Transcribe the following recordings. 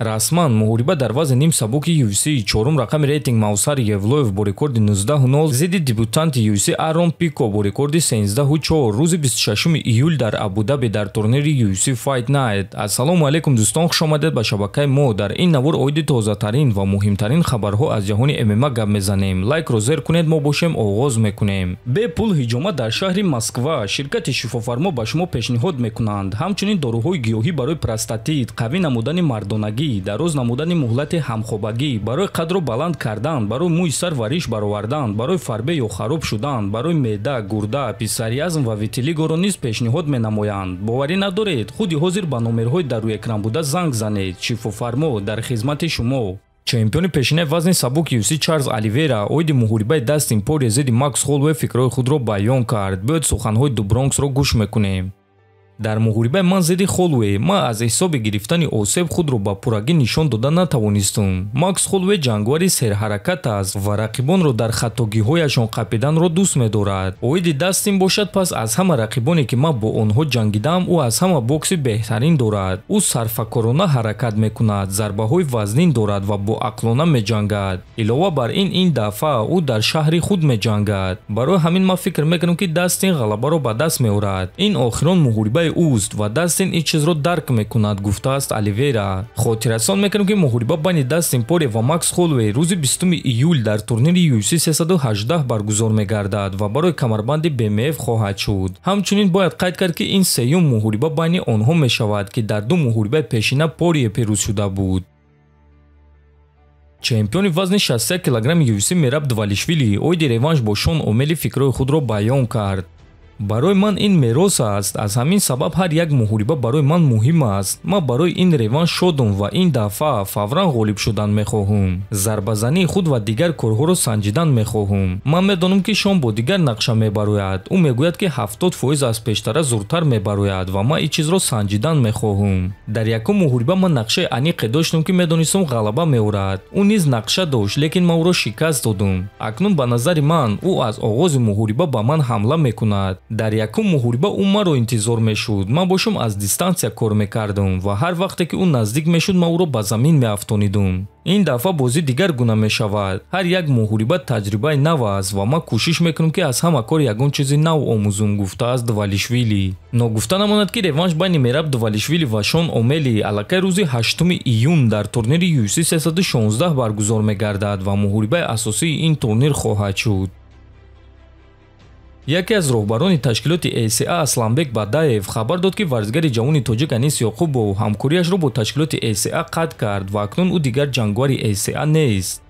расман муҳориба дар вазни ним сабуки UFC чорум рақами рейтинг Мавсар Евлоев бо рекорди 19-0 зидди дебютанти UFC Арон Пико бо рекорди 13-4 рӯзи 26 июл дар Абу-Даби дар турнири UFC Fight Night. Ассалому алайкум дӯстон, хушомадед ба шабакаи мо. Дар ин навор оиди тозатарин ва муҳимтарин хабарҳо аз ҷаҳони ММА гап мезанем. Лайкро зер кунед, мо бошем оғоз мекунем. Бе пул ҳиҷомат дар шаҳри Москва ширкати шифофармо ба шумо пешниҳод мекунанд ҳамчунин дороҳои гиёҳӣ барои простатит, қавӣ намудани мардонагӣ, дароз намудани муҳлати ҳамхобагӣ, барои қадро баланд кардан, барои мӯи сар ва риш баровардан, барои фарбе ё хароб шудан, барои меъда, гурда, писариазм ва витилигоро низ пешниҳод менамоянд. боварӣ надоред, худи ҳозир ба номерҳои дар рӯи экран буда занг занед. Шифофармо дар хизмати шумо. чемпиони пешинаи вазни сабук UFC Чарлз Оливейра оиди муҳорибаи Дастин Порие зидди Макс Холлоуэй фикрҳои худро баён кард. биёед суханҳои Ду Бронксро гӯш мекунем. дар муҳорибаи ман зидди Холлоуэй ман аз ҳисоби гирифтани осеб худро ба пуррагӣ нишон дода натавонистум. Макс Холлоуэй ҷангвари серҳаракат аст ва рақибонро дар хатогиҳояшон қапиданро дӯст медорад. оиди Дастин бошад, пас аз ҳама рақибоне ки ман бо онҳо ҷангидам, ӯ аз ҳама бокси беҳтарин дорад. ӯ сарфакорона ҳаракат мекунад, зарбаҳои вазнин дорад ва боақлона меҷангад. илова бар ин дафъа ӯ дар шаҳри худ меҷангад. барои ҳамин ман фикр мекунам ки Дастин ғалабаро ба даст меорад. ин охирон муҳорибаи уст ва Дастин ин чизро дарк мекунад, гуфтааст Оливейра. хотиррасон мекунем ки муҳориба байни Дастин Порие ва Макс Холлоуэй рӯзи 20 июл дар турнири UFC 318 баргузор мегардад ва барои камарбанди BMF хоҳад шуд. ҳамчунин бояд қайд кард ки ин сеюм муҳориба байни онҳо мешавад ки дар ду муҳорибаи пешина Порие пирӯз шуда буд. чемпиони вазни 61 кг UFC Мераб Двалишвили оиди реванш бо Шон Омели фикрҳои худро баён кард. барои ман ин мерос аст, аз ҳамин сабаб ҳар як муҳориба барои ман муҳим аст. ман барои ин реванш шодум ва ин дафъа фавран ғолиб шудан мехоҳум. зарбазании худ ва дигар корҳоро санҷидан мехоҳум. ман медонам ки Шон бо дигар нақша мебарояд. ӯ мегӯяд ки 70% аз пештара зудтар мебарояд ва ман ин чизро санҷидан мехоҳум. дар якум муҳориба ман нақшаи аниқе доштам ки медонистам ғалаба меорад. ӯ низ нақша дошт, лекин ман ӯро шикаст додум. акнун ба назари ман ӯ аз оғози муҳориба ба ман ҳамла мекунад. дар якум муҳориба ӯ маро интизор мешуд. ман бошам аз дистансия кор мекардам ва ҳар вақте ки ӯ наздик мешуд ман ӯро ба замин меафтонидум. ин дафъа бозӣ дигар гуна мешавад. ҳар як муҳориба таҷрибаи нав аст ва ман кӯшиш мекунам ки аз ҳама кор ягон чизи нав омӯзум, гуфтааст Двалишвили. ногуфта намонад ки реванш байни Мераб Двалишвили ва Шон Омели аллакай рӯзи 8 июн дар турнири UFC 316 баргузор мегардад ва муҳорибаи асосии ин турнир хоҳад шуд. яке аз роҳбарони ташкилоти ACA Асланбек Бадаев хабар дод ки варзигари ҷавони тоҷик Анис Ёқубов ҳамкориашро бо ташкилоти ACA қатъ кард ва акнун ӯ дигар ҷангвари ACA нест.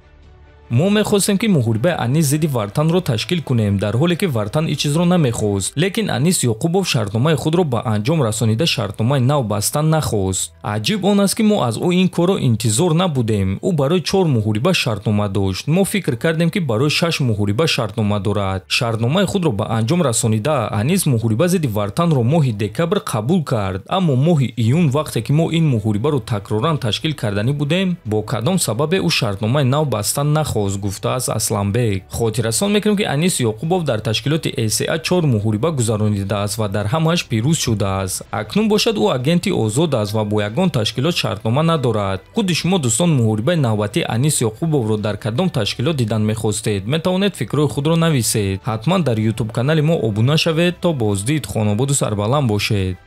мо мехостем ки муҳорибаи Анис зидди Вартанро ташкил кунем, дар ҳоле ки Вартан ин чизро намехост. лекин Анис Ёқубов шартномаи худро ба анҷом расонида шартномаи нав бастан нахост. аҷиб он аст ки мо аз ӯ ин корро интизор набудем. ӯ барои 4 муҳориба шартнома дошт. мо фикр кардем ки барои 6 муҳориба шартнома дорад. шартномаи худро ба анҷом расонида Анис муҳориба зидди Вартанро моҳи декабр қабул кард. аммо моҳи июн вақте ки мо ин муҳорибаро такроран ташкил карданӣ будем, бо кадом сабабе ӯ шартномаи нав бастан нахост, гуфтааст Асланбек. хотиррасон мекунем ки Анис Ёқубов дар ташкилоти ACA 4 муҳориба гузаронидааст ва дар ҳамааш пирӯз шудааст. акнун бошад ӯ агенти озод аст ва бо ягон ташкилот шартнома надорад. худи шумо дӯстон муҳорибаи навбатии Анис Ёқубовро дар кадом ташкилот дидан мехостед? метавонед фикрҳои худро нависед. ҳатман дар YouTube канали мо обуна шавед. то боздид, хонободу сарбаланд бошед.